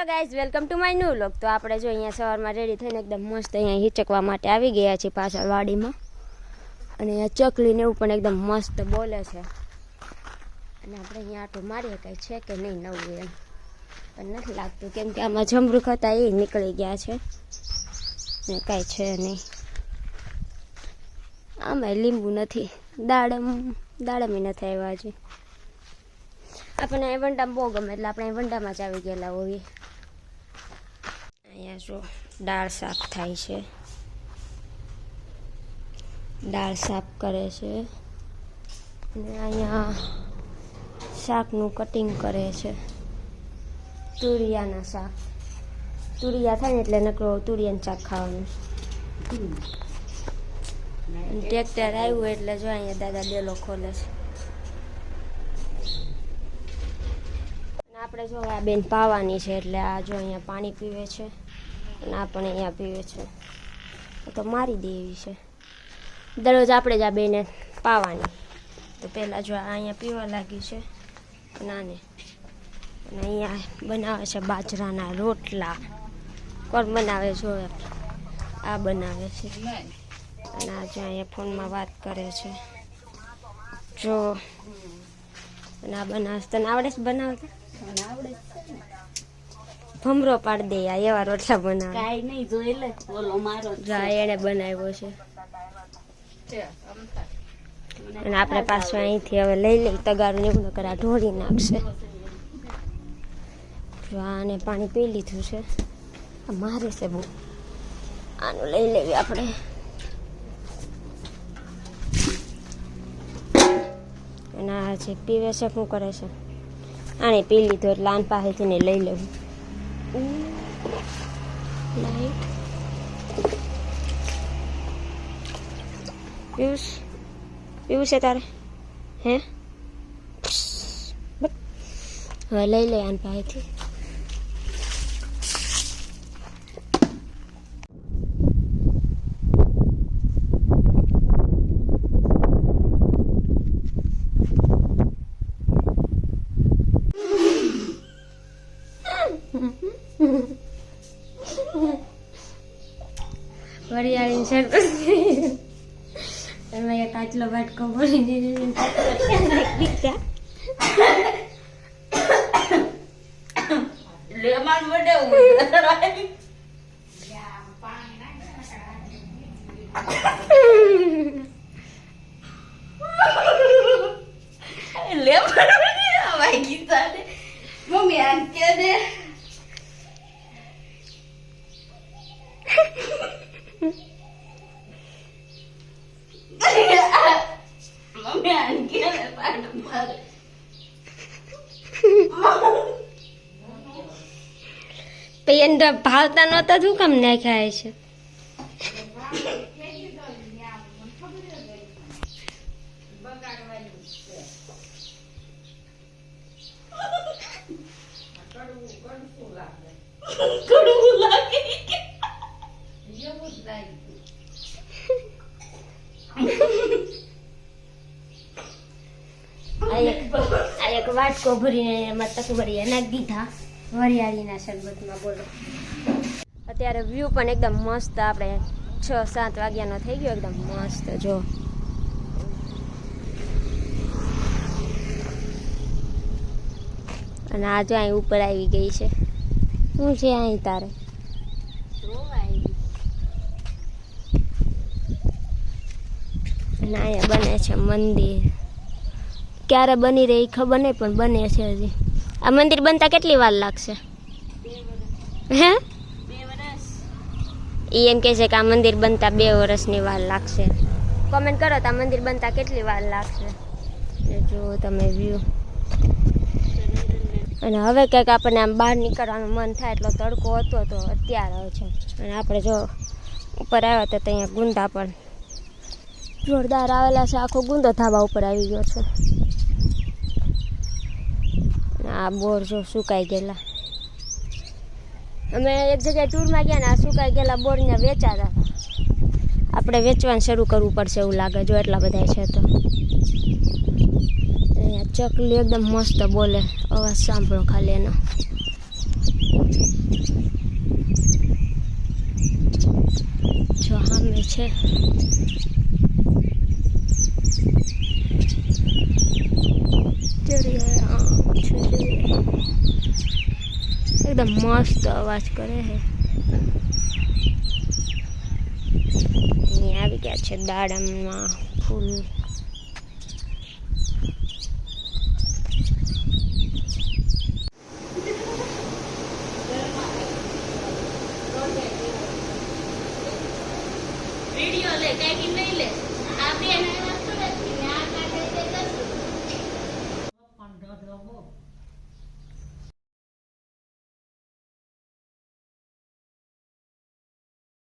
Hello guys, welcome to my new vlog. તો આપણે જો અહીંયા સવારમાં રેડી થઈને એકદમ મસ્ત અહીંયા હિચકવા માટે આવી ગયા છીએ પાછળ વાડીમાં। અને અહીંયા ચકલીને એવું પણ એકદમ મસ્ત બોલે છે। અને આપણે અહીંયા આટો મારીએ કાંઈ છે કે નહીં નવું એમ પણ નથી લાગતું, કેમ કે આમાં જમરૂખ હતા એ નીકળી ગયા છે ને કાંઈ છે નહીં। આમાં લીંબુ નથી, દાડમ નથી આવ્યા હજી। આપણને વંડામાં બહુ ગમે એટલે આપણે વંડામાં જ આવી ગયેલા હોઈએ। અહીંયા જો દાળ સાફ થાય છે, દાળ સાફ કરે છે અને અહીંયા શાકનું કટિંગ કરે છે। તુરિયાના શાક, તુરિયા થાય ને એટલે નકરો તુરિયાનું શાક ખાવાનું। ટ્રેક્ટર આવ્યું એટલે જો અહીંયા દાદા ડેલો ખોલે છે। આપણે જો આ બેન પાવાની છે એટલે આ જો અહીંયા પાણી પીવે છે અને આ પણ અહીંયા પીવે છે, તો મારી દે એવી છે। દરરોજ આપણે જ આ બેને પાવાની, તો પહેલાં જો અહીંયા પીવા લાગી છે નાને। અને અહીંયા બનાવે છે બાજરાના રોટલા। કોણ બનાવે જો આ બનાવે છે અને આ જો અહીંયા ફોનમાં વાત કરે છે જો। અને આ બનાવે તને આવડે છે બનાવતા? ભમરો પાડ દે એવા રોટલા બનાવે। કાઈ નહીં જોઈ લે, બોલો મારો જા એને બનાવ્યો છે। અને આપણે પાછું અહીંથી હવે લઈ લઈ તગારું એવું ન કરે, ઢોળી નાખશે। જો આને પાણી પી લીધું છે, આ મારે છે બહુ, આનું લઈ લેવી આપણે। અને આ જે પીવે છે શું કરે છે, આને પી લીધું એટલે આન પાસેથી ને લઈ લેવું। લાઈટ પીવું છે તારે? હે હવે લઈ લે આન પાસેથી। વરિયાળી શરબત એમાં એક આટલો વાટકો ભરીને લેમન વડે મમ્મી આમ કે દે મમ્મી આમ કે દે પાડ મારે એને ભાવતા નહોતા શું કામ નાખ્યા છે? આ એક વાટકો ભરીને એમાં તકબરિયા નાખી દીધા વરિયાળીના શરબતમાં। બોલો અત્યારે વ્યૂ પણ એકદમ મસ્ત, આપણે 6-7 વાગ્યાનો થઈ ગયો, એકદમ મસ્ત જો। અને આ જો અહીં ઉપર આવી ગઈ છે, શું છે અહીં તારે? અને અહીંયા બને છે મંદિર, ક્યારે બની રહી ખબર નહીં પણ બને છે હજી। આ મંદિર બનતા કેટલી વાર લાગશે? હે એ એમ કહે છે કે આ મંદિર બનતા 2 વર્ષની વાર લાગશે। કોમેન્ટ કરો તો આ મંદિર બનતા કેટલી વાર લાગશે। જો તમે વ્યૂ। અને હવે કંઈક આપણને આમ બહાર નીકળવાનું મન થાય એટલો તડકો હતો તો અત્યારે છે। અને આપણે જો ઉપર આવ્યા તો અહીંયા ગુંદા પણ જોરદાર આવેલા છે, આખો ગુંદો ધાબા ઉપર આવી ગયો છે। આ બોર જો સુકાઈ ગયેલા, અમે એક જગ્યાએ ટૂરમાં ગયા ને આ સુકાઈ ગયેલા બોરને વેચાતા હતા, આપણે વેચવાનું શરૂ કરવું પડશે એવું લાગે જો એટલા બધા છે તો। અહીંયા ચકલી એકદમ મસ્ત બોલે, અવાજ સાંભળો ખાલી એનો। છે. એકદમ મસ્ત અવાજ કરે છે. અહીંયા આવી ગયા છે દાડમમાં ફૂલ.